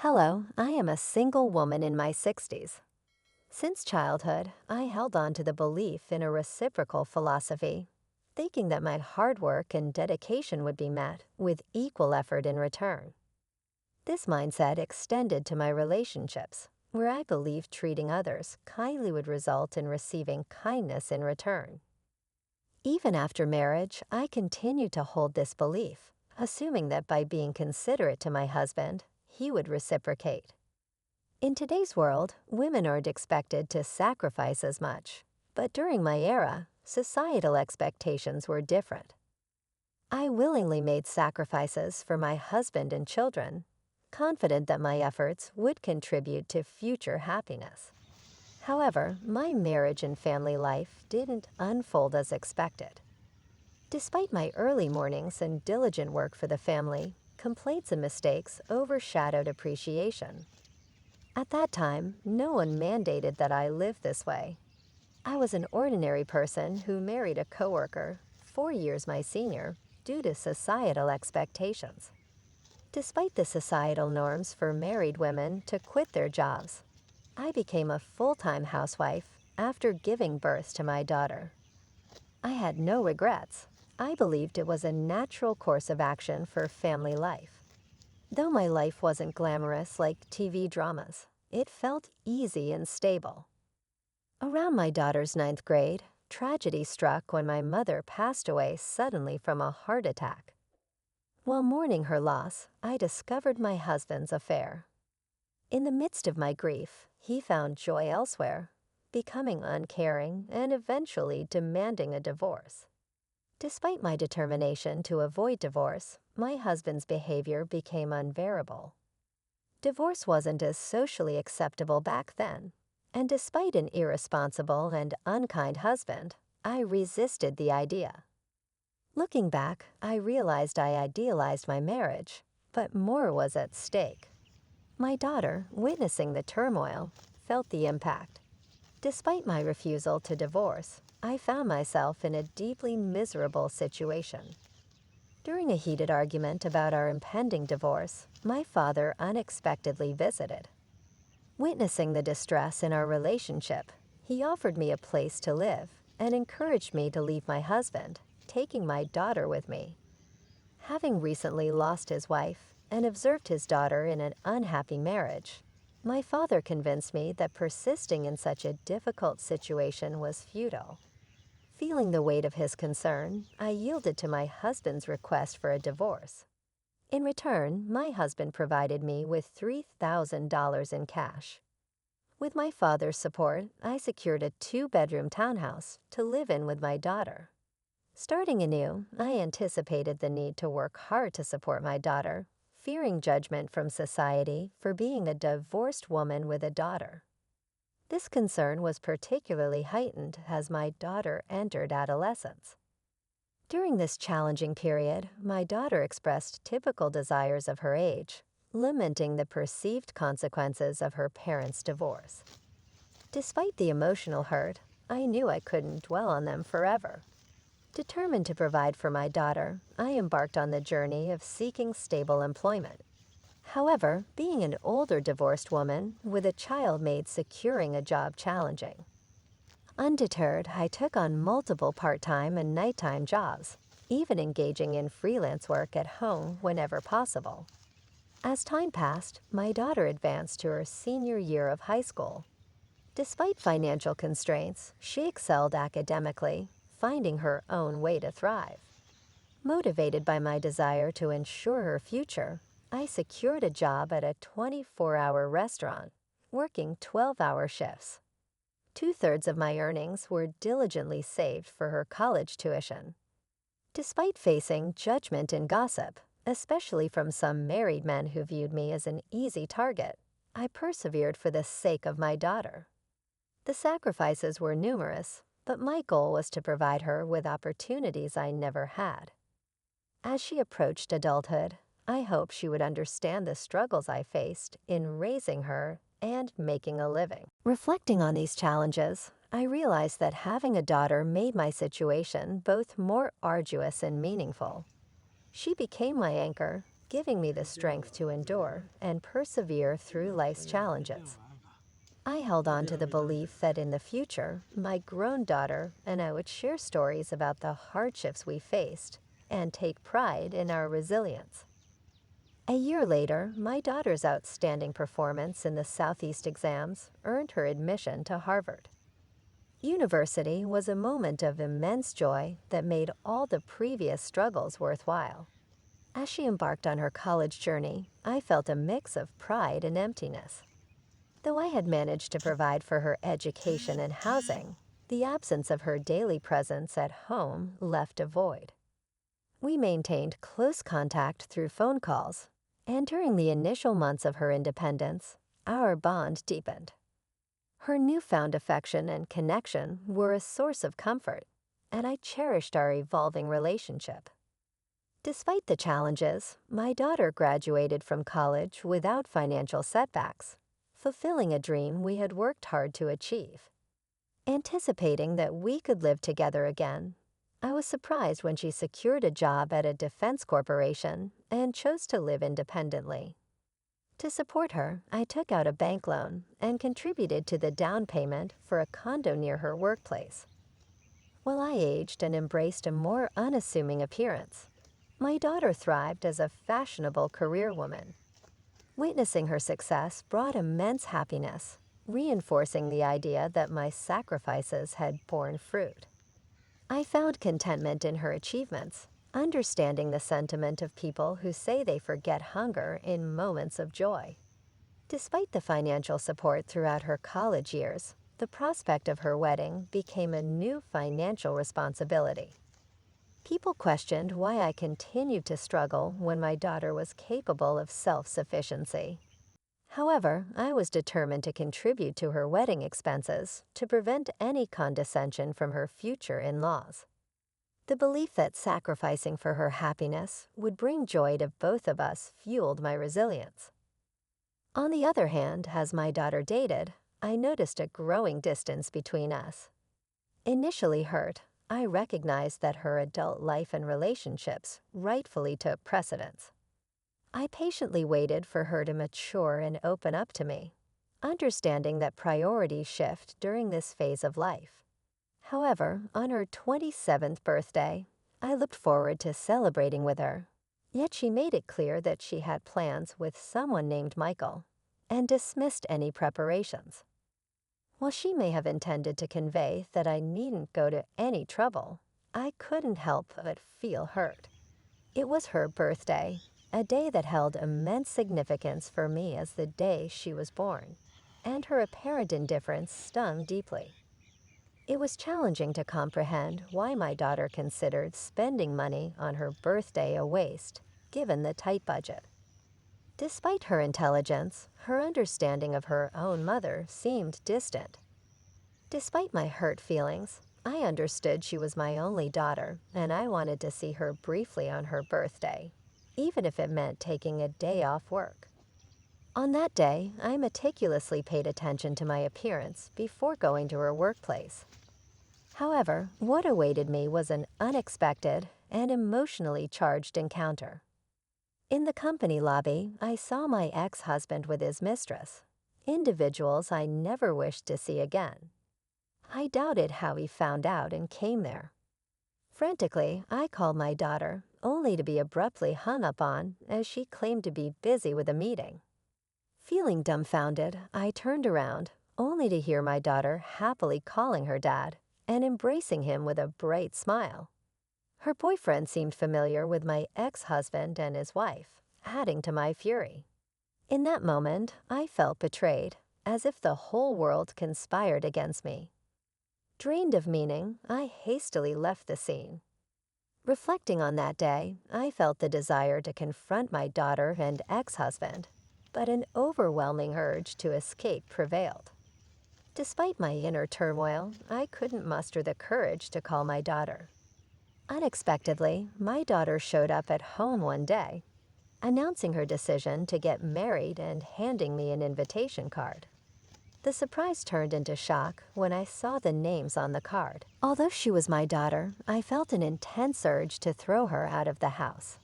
Hello, I am a single woman in my 60s. Since childhood, I held on to the belief in a reciprocal philosophy, thinking that my hard work and dedication would be met with equal effort in return. This mindset extended to my relationships, where I believed treating others kindly would result in receiving kindness in return. Even after marriage, I continued to hold this belief, assuming that by being considerate to my husband, he would reciprocate. In today's world, women aren't expected to sacrifice as much, but during my era, societal expectations were different. I willingly made sacrifices for my husband and children, confident that my efforts would contribute to future happiness. However, my marriage and family life didn't unfold as expected. Despite my early mornings and diligent work for the family, complaints and mistakes overshadowed appreciation. At that time, no one mandated that I live this way. I was an ordinary person who married a coworker, 4 years my senior, due to societal expectations. Despite the societal norms for married women to quit their jobs, I became a full-time housewife after giving birth to my daughter. I had no regrets. I believed it was a natural course of action for family life. Though my life wasn't glamorous like TV dramas, it felt easy and stable. Around my daughter's ninth grade, tragedy struck when my mother passed away suddenly from a heart attack. While mourning her loss, I discovered my husband's affair. In the midst of my grief, he found joy elsewhere, becoming uncaring and eventually demanding a divorce. Despite my determination to avoid divorce, my husband's behavior became unbearable. Divorce wasn't as socially acceptable back then, and despite an irresponsible and unkind husband, I resisted the idea. Looking back, I realized I idealized my marriage, but more was at stake. My daughter, witnessing the turmoil, felt the impact. Despite my refusal to divorce, I found myself in a deeply miserable situation. During a heated argument about our impending divorce, my father unexpectedly visited. Witnessing the distress in our relationship, he offered me a place to live and encouraged me to leave my husband, taking my daughter with me. Having recently lost his wife and observed his daughter in an unhappy marriage, my father convinced me that persisting in such a difficult situation was futile. Feeling the weight of his concern, I yielded to my husband's request for a divorce. In return, my husband provided me with $3,000 in cash. With my father's support, I secured a two-bedroom townhouse to live in with my daughter. Starting anew, I anticipated the need to work hard to support my daughter, fearing judgment from society for being a divorced woman with a daughter. This concern was particularly heightened as my daughter entered adolescence. During this challenging period, my daughter expressed typical desires of her age, lamenting the perceived consequences of her parents' divorce. Despite the emotional hurt, I knew I couldn't dwell on them forever. Determined to provide for my daughter, I embarked on the journey of seeking stable employment. However, being an older divorced woman with a child made securing a job challenging. Undeterred, I took on multiple part-time and nighttime jobs, even engaging in freelance work at home whenever possible. As time passed, my daughter advanced to her senior year of high school. Despite financial constraints, she excelled academically, finding her own way to thrive. Motivated by my desire to ensure her future, I secured a job at a 24-hour restaurant, working 12-hour shifts. Two-thirds of my earnings were diligently saved for her college tuition. Despite facing judgment and gossip, especially from some married men who viewed me as an easy target, I persevered for the sake of my daughter. The sacrifices were numerous, but my goal was to provide her with opportunities I never had. As she approached adulthood, I hoped she would understand the struggles I faced in raising her and making a living. Reflecting on these challenges, I realized that having a daughter made my situation both more arduous and meaningful. She became my anchor, giving me the strength to endure and persevere through life's challenges. I held on to the belief that in the future, my grown daughter and I would share stories about the hardships we faced and take pride in our resilience. A year later, my daughter's outstanding performance in the Southeast exams earned her admission to Harvard. University was a moment of immense joy that made all the previous struggles worthwhile. As she embarked on her college journey, I felt a mix of pride and emptiness. Though I had managed to provide for her education and housing, the absence of her daily presence at home left a void. We maintained close contact through phone calls, and during the initial months of her independence, our bond deepened. Her newfound affection and connection were a source of comfort, and I cherished our evolving relationship. Despite the challenges, my daughter graduated from college without financial setbacks, fulfilling a dream we had worked hard to achieve. Anticipating that we could live together again, I was surprised when she secured a job at a defense corporation and chose to live independently. To support her, I took out a bank loan and contributed to the down payment for a condo near her workplace. While I aged and embraced a more unassuming appearance, my daughter thrived as a fashionable career woman. Witnessing her success brought immense happiness, reinforcing the idea that my sacrifices had borne fruit. I found contentment in her achievements, understanding the sentiment of people who say they forget hunger in moments of joy. Despite the financial support throughout her college years, the prospect of her wedding became a new financial responsibility. People questioned why I continued to struggle when my daughter was capable of self-sufficiency. However, I was determined to contribute to her wedding expenses to prevent any condescension from her future in-laws. The belief that sacrificing for her happiness would bring joy to both of us fueled my resilience. On the other hand, as my daughter dated, I noticed a growing distance between us. Initially hurt, I recognized that her adult life and relationships rightfully took precedence. I patiently waited for her to mature and open up to me, understanding that priorities shift during this phase of life. However, on her 27th birthday, I looked forward to celebrating with her. Yet she made it clear that she had plans with someone named Michael, and dismissed any preparations. While she may have intended to convey that I needn't go to any trouble, I couldn't help but feel hurt. It was her birthday, a day that held immense significance for me as the day she was born, and her apparent indifference stung deeply. It was challenging to comprehend why my daughter considered spending money on her birthday a waste, given the tight budget. Despite her intelligence, her understanding of her own mother seemed distant. Despite my hurt feelings, I understood she was my only daughter, and I wanted to see her briefly on her birthday, even if it meant taking a day off work. On that day, I meticulously paid attention to my appearance before going to her workplace. However, what awaited me was an unexpected and emotionally charged encounter. In the company lobby, I saw my ex-husband with his mistress, individuals I never wished to see again. I doubted how he found out and came there. Frantically, I called my daughter, only to be abruptly hung up on as she claimed to be busy with a meeting. Feeling dumbfounded, I turned around, only to hear my daughter happily calling her dad and embracing him with a bright smile. Her boyfriend seemed familiar with my ex-husband and his wife, adding to my fury. In that moment, I felt betrayed, as if the whole world conspired against me. Drained of meaning, I hastily left the scene. Reflecting on that day, I felt the desire to confront my daughter and ex-husband, but an overwhelming urge to escape prevailed. Despite my inner turmoil, I couldn't muster the courage to call my daughter. Unexpectedly, my daughter showed up at home one day, announcing her decision to get married and handing me an invitation card. The surprise turned into shock when I saw the names on the card. Although she was my daughter, I felt an intense urge to throw her out of the house.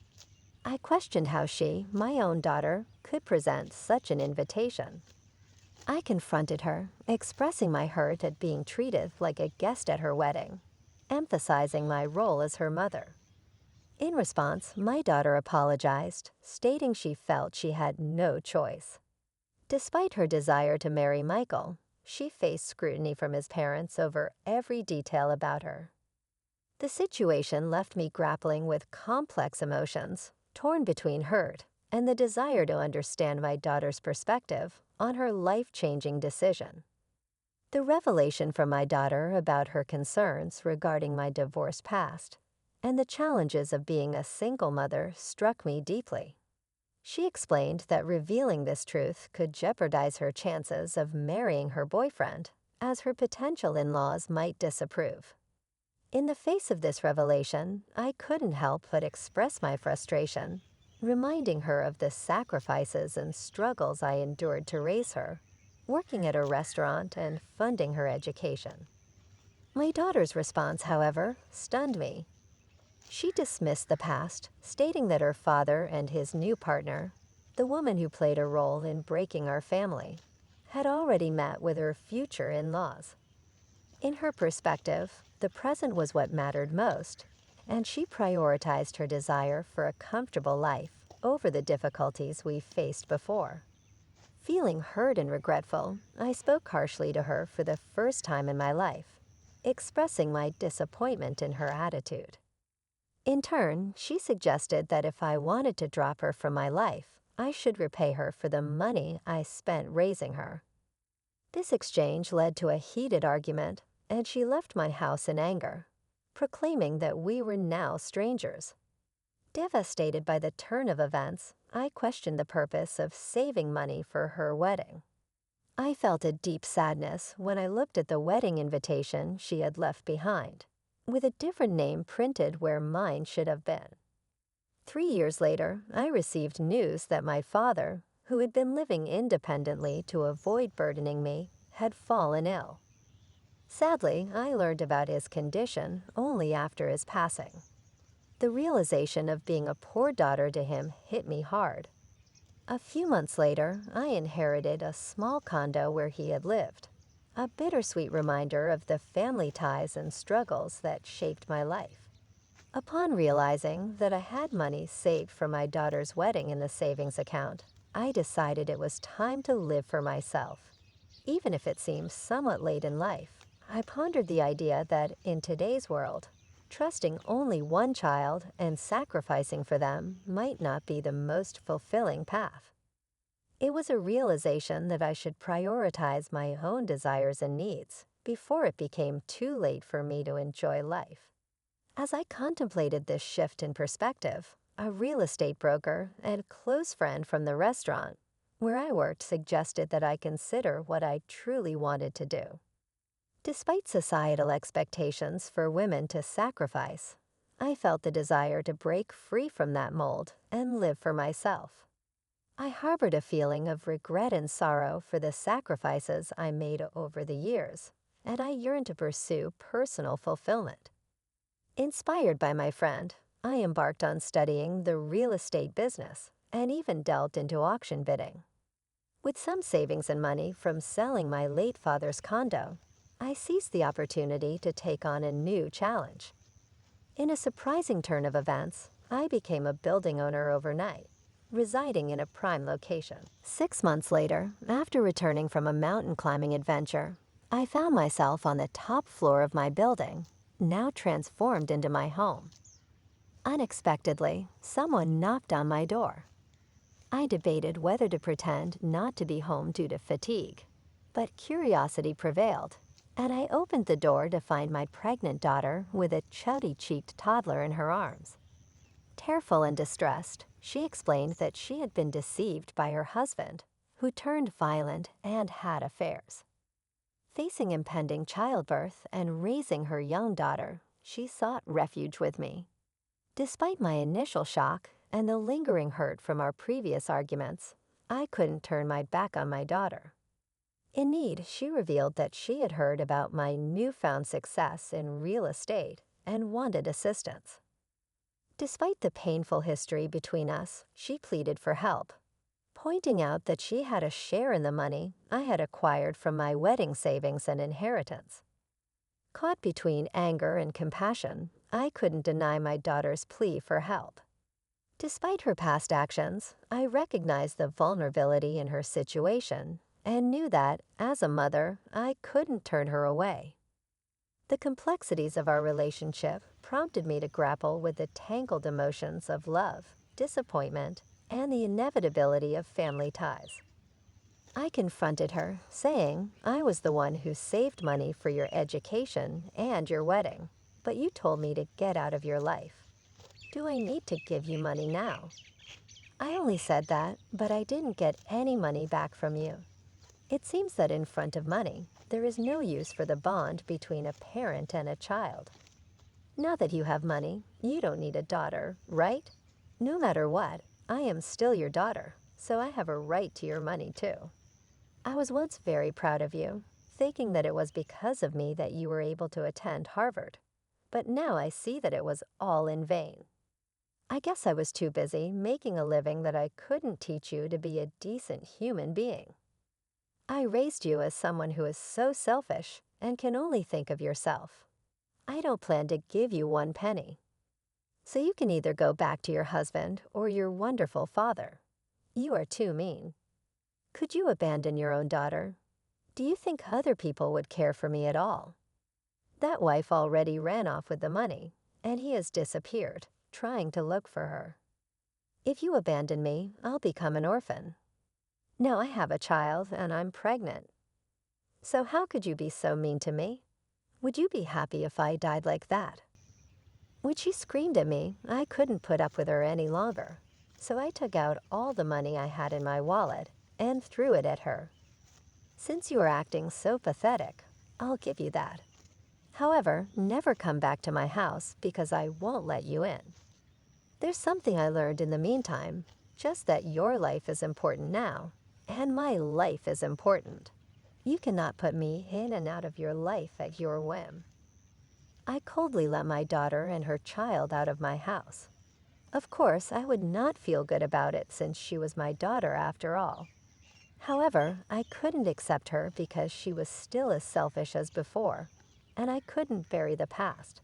I questioned how she, my own daughter, could present such an invitation. I confronted her, expressing my hurt at being treated like a guest at her wedding, emphasizing my role as her mother. In response, my daughter apologized, stating she felt she had no choice. Despite her desire to marry Michael, she faced scrutiny from his parents over every detail about her. The situation left me grappling with complex emotions, torn between hurt and the desire to understand my daughter's perspective on her life-changing decision. The revelation from my daughter about her concerns regarding my divorce past and the challenges of being a single mother struck me deeply. She explained that revealing this truth could jeopardize her chances of marrying her boyfriend, as her potential in-laws might disapprove. In the face of this revelation, I couldn't help but express my frustration, reminding her of the sacrifices and struggles I endured to raise her, working at a restaurant and funding her education. My daughter's response, however, stunned me. She dismissed the past, stating that her father and his new partner, the woman who played a role in breaking our family, had already met with her future in-laws. In her perspective, the present was what mattered most, and she prioritized her desire for a comfortable life over the difficulties we faced before. Feeling hurt and regretful, I spoke harshly to her for the first time in my life, expressing my disappointment in her attitude. In turn, she suggested that if I wanted to drop her from my life, I should repay her for the money I spent raising her. This exchange led to a heated argument, and she left my house in anger, proclaiming that we were now strangers. Devastated by the turn of events, I questioned the purpose of saving money for her wedding. I felt a deep sadness when I looked at the wedding invitation she had left behind, with a different name printed where mine should have been. 3 years later, I received news that my father, who had been living independently to avoid burdening me, had fallen ill. Sadly, I learned about his condition only after his passing. The realization of being a poor daughter to him hit me hard. A few months later, I inherited a small condo where he had lived, a bittersweet reminder of the family ties and struggles that shaped my life. Upon realizing that I had money saved for my daughter's wedding in the savings account, I decided it was time to live for myself. Even if it seems somewhat late in life, I pondered the idea that in today's world, trusting only one child and sacrificing for them might not be the most fulfilling path. It was a realization that I should prioritize my own desires and needs before it became too late for me to enjoy life. As I contemplated this shift in perspective, a real estate broker and close friend from the restaurant where I worked suggested that I consider what I truly wanted to do. Despite societal expectations for women to sacrifice, I felt the desire to break free from that mold and live for myself. I harbored a feeling of regret and sorrow for the sacrifices I made over the years, and I yearned to pursue personal fulfillment. Inspired by my friend, I embarked on studying the real estate business and even delved into auction bidding. With some savings and money from selling my late father's condo, I seized the opportunity to take on a new challenge. In a surprising turn of events, I became a building owner overnight, residing in a prime location. 6 months later, after returning from a mountain climbing adventure, I found myself on the top floor of my building, now transformed into my home. Unexpectedly, someone knocked on my door. I debated whether to pretend not to be home due to fatigue, but curiosity prevailed, and I opened the door to find my pregnant daughter with a chubby-cheeked toddler in her arms. Tearful and distressed, she explained that she had been deceived by her husband, who turned violent and had affairs. Facing impending childbirth and raising her young daughter, she sought refuge with me. Despite my initial shock and the lingering hurt from our previous arguments, I couldn't turn my back on my daughter. In need, she revealed that she had heard about my newfound success in real estate and wanted assistance. Despite the painful history between us, she pleaded for help, pointing out that she had a share in the money I had acquired from my wedding savings and inheritance. Caught between anger and compassion, I couldn't deny my daughter's plea for help. Despite her past actions, I recognized the vulnerability in her situation and knew that, as a mother, I couldn't turn her away. The complexities of our relationship prompted me to grapple with the tangled emotions of love, disappointment, and the inevitability of family ties. I confronted her, saying I was the one who saved money for your education and your wedding, but you told me to get out of your life. Do I need to give you money now? I only said that, but I didn't get any money back from you. It seems that in front of money, there is no use for the bond between a parent and a child. Now that you have money, you don't need a daughter, right? No matter what, I am still your daughter, so I have a right to your money too. I was once very proud of you, thinking that it was because of me that you were able to attend Harvard. But now I see that it was all in vain. I guess I was too busy making a living that I couldn't teach you to be a decent human being. I raised you as someone who is so selfish and can only think of yourself. I don't plan to give you one penny. So you can either go back to your husband or your wonderful father. You are too mean. Could you abandon your own daughter? Do you think other people would care for me at all? That wife already ran off with the money, and he has disappeared, trying to look for her. If you abandon me, I'll become an orphan. Now I have a child and I'm pregnant. So how could you be so mean to me? Would you be happy if I died like that? When she screamed at me, I couldn't put up with her any longer. So I took out all the money I had in my wallet and threw it at her. Since you are acting so pathetic, I'll give you that. However, never come back to my house because I won't let you in. There's something I learned in the meantime, just that your life is important now, and my life is important. You cannot put me in and out of your life at your whim. I coldly let my daughter and her child out of my house. Of course, I would not feel good about it since she was my daughter after all. However, I couldn't accept her because she was still as selfish as before, and I couldn't bury the past.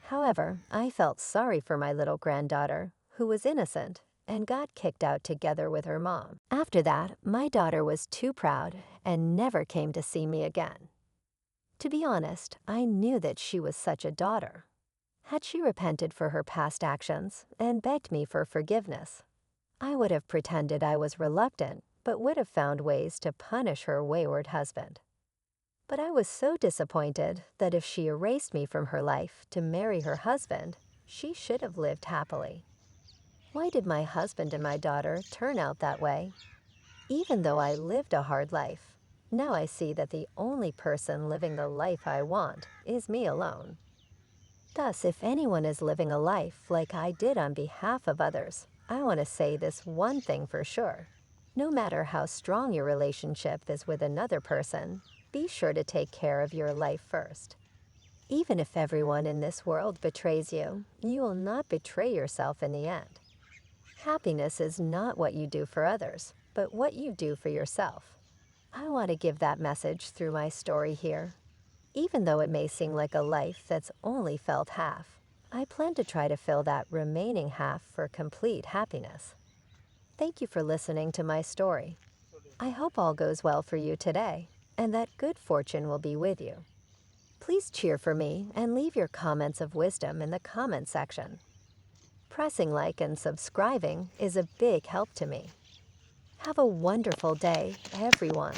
However, I felt sorry for my little granddaughter, who was innocent and got kicked out together with her mom. After that, my daughter was too proud and never came to see me again. To be honest, I knew that she was such a daughter. Had she repented for her past actions and begged me for forgiveness, I would have pretended I was reluctant, but would have found ways to punish her wayward husband. But I was so disappointed that if she erased me from her life to marry her husband, she should have lived happily. Why did my husband and my daughter turn out that way? Even though I lived a hard life, now I see that the only person living the life I want is me alone. Thus, if anyone is living a life like I did on behalf of others, I want to say this one thing for sure. No matter how strong your relationship is with another person, be sure to take care of your life first. Even if everyone in this world betrays you, you will not betray yourself in the end. Happiness is not what you do for others, but what you do for yourself. I want to give that message through my story here. Even though it may seem like a life that's only felt half, I plan to try to fill that remaining half for complete happiness. Thank you for listening to my story. I hope all goes well for you today, and that good fortune will be with you. Please cheer for me and leave your comments of wisdom in the comment section. Pressing like and subscribing is a big help to me. Have a wonderful day, everyone.